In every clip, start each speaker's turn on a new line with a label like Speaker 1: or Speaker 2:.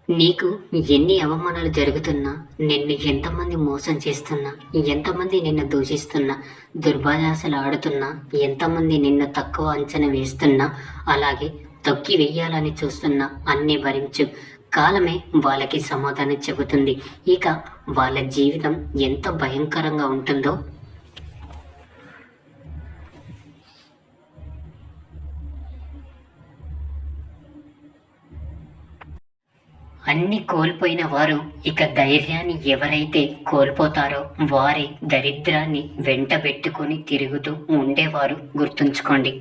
Speaker 1: నీకు ఎన్ని అవమానాలు జరుగుతున్నా, నిన్ను ఎంతమంది మోసం చేస్తున్నా, ఎంతమంది నిన్ను దూషిస్తున్నా, దుర్భాషలు ఆడుతున్నా, ఎంతమంది నిన్ను తక్కువ అంచనా వేస్తున్నా, అలాగే తొక్కి వెయ్యాలని చూస్తున్నా అన్నీ భరించు. కాలమే వాళ్ళకి సమాధానం చెబుతుంది. ఇక వాళ్ళ జీవితం ఎంత భయంకరంగా ఉంటుందో అన్ని కోల్పోయిన వారు ఇక ధైర్యాన్ని ఎవరైతే కోల్పోతారో వారే దరిద్రాన్ని వెంటబెట్టుకొని తిరుగుతూ ఉండేవారు, గుర్తుంచుకోండి.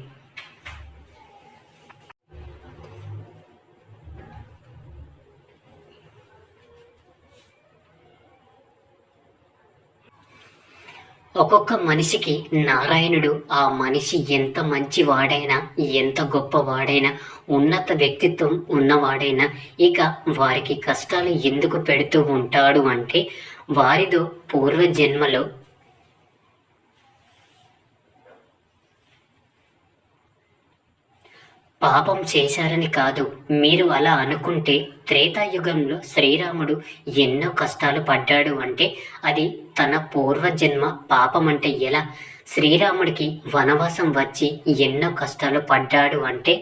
Speaker 1: ఒక్కొక్క మనిషికి నారాయణుడు ఆ మనిషి ఎంత మంచివాడైనా, ఎంత గొప్పవాడైనా, ఉన్నత వ్యక్తిత్వం ఉన్నవాడైనా ఇక వారికి కష్టాలు ఎందుకు పెడుతూ ఉంటాడు అంటే వారిదో పూర్వజన్మలో పాపం చేశారని కాదు. మీరు అలా అనుకుంటే త్రేతాయుగంలో శ్రీరాముడు ఎన్నో కష్టాలు పడ్డాడు అంటే అది తన పూర్వజన్మ పాపం అంటే ఎలా? శ్రీరాముడికి వనవాసం వచ్చి ఎన్నో కష్టాలు పడ్డాడు అంటే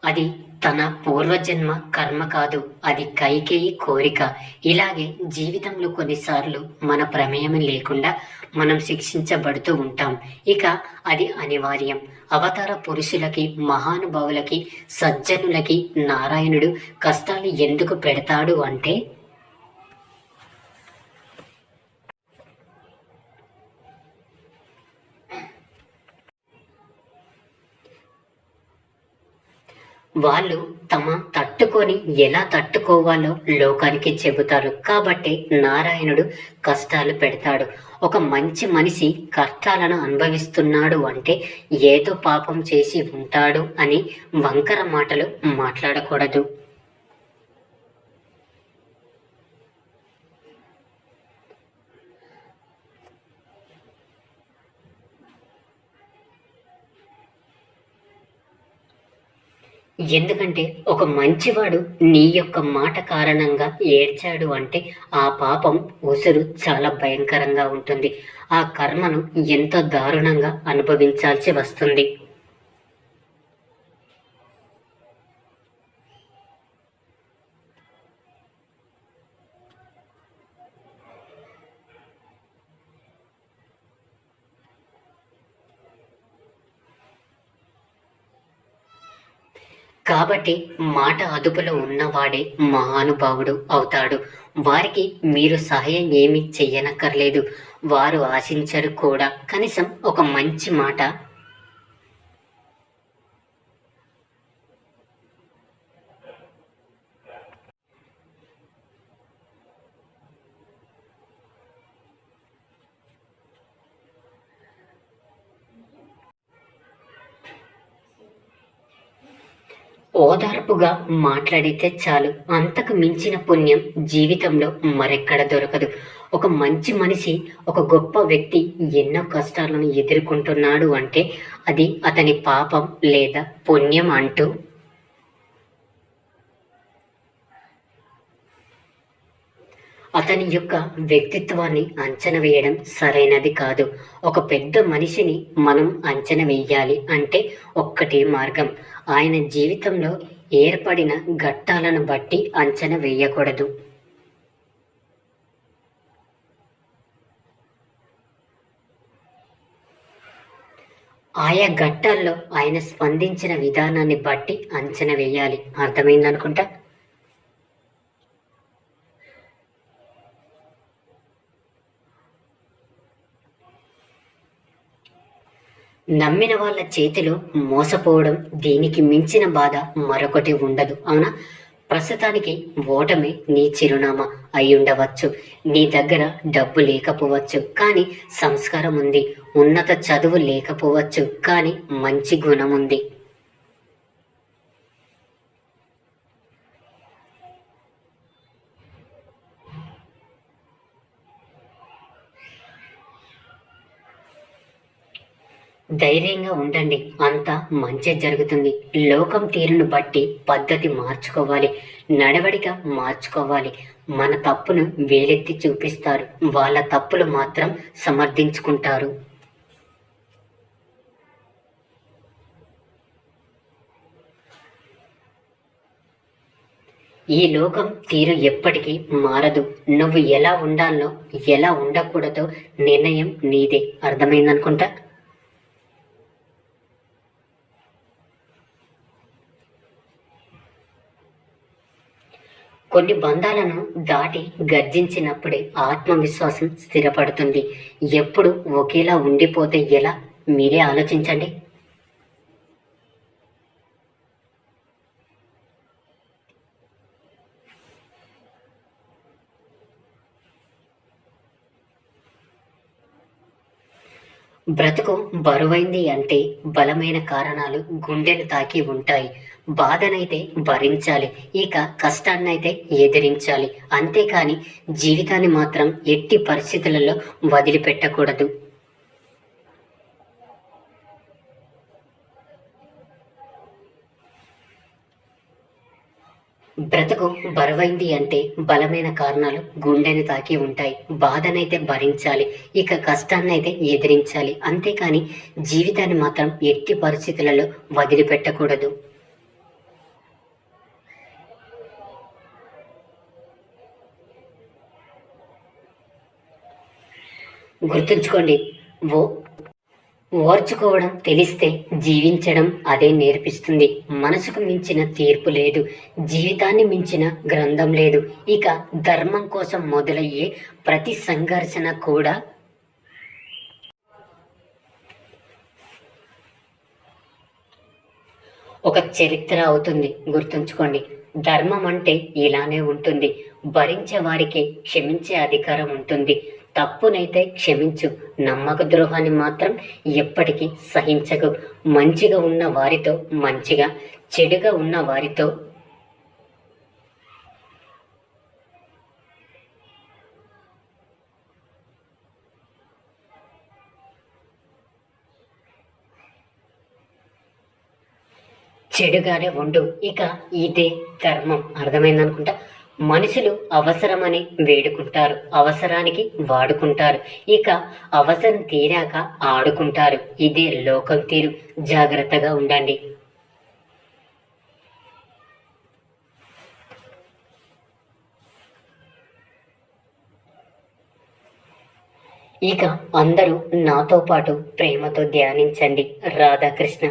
Speaker 1: అది తన పూర్వజన్మ కర్మ కాదు, అది కైకేయి కోరిక. ఇలాగే జీవితంలో కొన్నిసార్లు మన ప్రమేయం లేకుండా మనం శిక్షించబడుతూ ఉంటాం. ఇక అది అనివార్యం. అవతార పురుషులకి, మహానుభావులకి, సజ్జనులకి నారాయణుడు కష్టాలు ఎందుకు పెడతాడు అంటే వాళ్ళు తట్టుకొని ఎలా తట్టుకోవాలో లోకానికి చెబుతారు. కాబట్టి నారాయణుడు కష్టాలు పెడతాడు. ఒక మంచి మనిషి కష్టాలను అనుభవిస్తున్నాడు అంటే ఏదో పాపం చేసి ఉంటాడు అని వంకర మాటలు మాట్లాడకూడదు. ఎందుకంటే ఒక మంచివాడు నీ యొక్క మాట కారణంగా ఏడ్చాడు అంటే ఆ పాపం ఉసురు చాలా భయంకరంగా ఉంటుంది. ఆ కర్మను ఎంతో దారుణంగా అనుభవించాల్సి వస్తుంది. కాబట్టి మాట అదుపులో ఉన్నవాడే మహానుభావుడు అవుతాడు. వారికి మీరు సహాయం ఏమీ చెయ్యనక్కర్లేదు. వారు ఆశించరు కూడా. కనీసం ఒక మంచి మాట ఓదార్పుగా మాట్లాడితే చాలు. అంతకు మించిన పుణ్యం జీవితంలో మరెక్కడ దొరకదు. ఒక మంచి మనిషి, ఒక గొప్ప వ్యక్తి ఎన్నో కష్టాలను ఎదుర్కొంటున్నాడు అంటే అది అతని పాపం లేదా పుణ్యం అంటూ అతని యొక్క వ్యక్తిత్వాన్ని అంచనా వేయడం సరైనది కాదు. ఒక పెద్ద మనిషిని మనం అంచనా వేయాలి అంటే ఒక్కటే మార్గం. ఆయన జీవితంలో ఏర్పడిన ఘట్టాలను బట్టి అంచనా వేయకూడదు. ఆయా ఘట్టాల్లో ఆయన స్పందించిన విధానాన్ని బట్టి అంచనా వేయాలి. అర్థమైందనుకుంటా. నమ్మిన వాళ్ళ చేతిలో మోసపోవడం, దీనికి మించిన బాధ మరొకటి ఉండదు, అవునా? ప్రస్తుతానికి ఓటమి నీ చిరునామా అయ్యుండవచ్చు. నీ దగ్గర డబ్బు లేకపోవచ్చు, కానీ సంస్కారం ఉంది. ఉన్నత చదువు లేకపోవచ్చు, కానీ మంచి గుణం ఉంది. ధైర్యంగా ఉండండి, అంతా మంచి జరుగుతుంది. లోకం తీరును బట్టి పద్ధతి మార్చుకోవాలి, నడవడిక మార్చుకోవాలి. మన తప్పును వేలెత్తి చూపిస్తారు, వాళ్ళ తప్పులు మాత్రం సమర్థించుకుంటారు. ఈ లోకం తీరు ఎప్పటికీ మారదు. నువ్వు ఎలా ఉండాలో, ఎలా ఉండకూడదో నిర్ణయం నీదే. అర్థమైందనుకుంటా. కొన్ని బంధాలను దాటి గర్జించినప్పుడే ఆత్మవిశ్వాసం స్థిరపడుతుంది. ఎప్పుడు ఒకేలా ఉండిపోతే ఎలా? మీరే ఆలోచించండి. బ్రతుకు బరువైంది అంటే బలమైన కారణాలు గుండెను తాకి ఉంటాయి. బాధనైతే భరించాలి, ఇక కష్టాన్నైతే ఎదిరించాలి. అంతేకాని జీవితాన్ని మాత్రం ఎట్టి పరిస్థితులలో వదిలిపెట్టకూడదు. బ్రతుకు బరువైంది అంటే బలమైన కారణాలు గుండెని తాకి ఉంటాయి. బాధనైతే భరించాలి, ఇక కష్టాన్నైతే ఎదిరించాలి. అంతేకాని జీవితాన్ని మాత్రం ఎట్టి పరిస్థితులలో వదిలిపెట్టకూడదు. గుర్తుంచుకోండి, ఓ ఓర్చుకోవడం తెలిస్తే జీవించడం అదే నేర్పిస్తుంది. మనసుకు మించిన తీర్పు లేదు, జీవితాన్ని మించిన గ్రంథం లేదు. ఇక ధర్మం కోసం మొదలయ్యే ప్రతి సంఘర్షణ కూడా ఒక చరిత్ర అవుతుంది. గుర్తుంచుకోండి, ధర్మం అంటే ఇలానే ఉంటుంది. భరించే వారికి క్షమించే అధికారం ఉంటుంది. తప్పునైతే క్షమించు, నమ్మక ద్రోహాన్ని మాత్రం ఎప్పటికీ సహించకు. మంచిగా ఉన్న వారితో మంచిగా, చెడుగా ఉన్న వారితో చెడుగానే ఉండు. ఇక ఇదే ధర్మం. అర్థమైందనుకుంటా. మనుషులు అవసరమని వేడుకుంటారు, అవసరానికి వాడుకుంటారు, ఇక అవసరం తీరాక ఆడుకుంటారు. ఇదే లోకం తీరు. జాగ్రత్తగా ఉండండి. ఇక అందరూ నాతో పాటు ప్రేమతో ధ్యానించండి. రాధాకృష్ణ.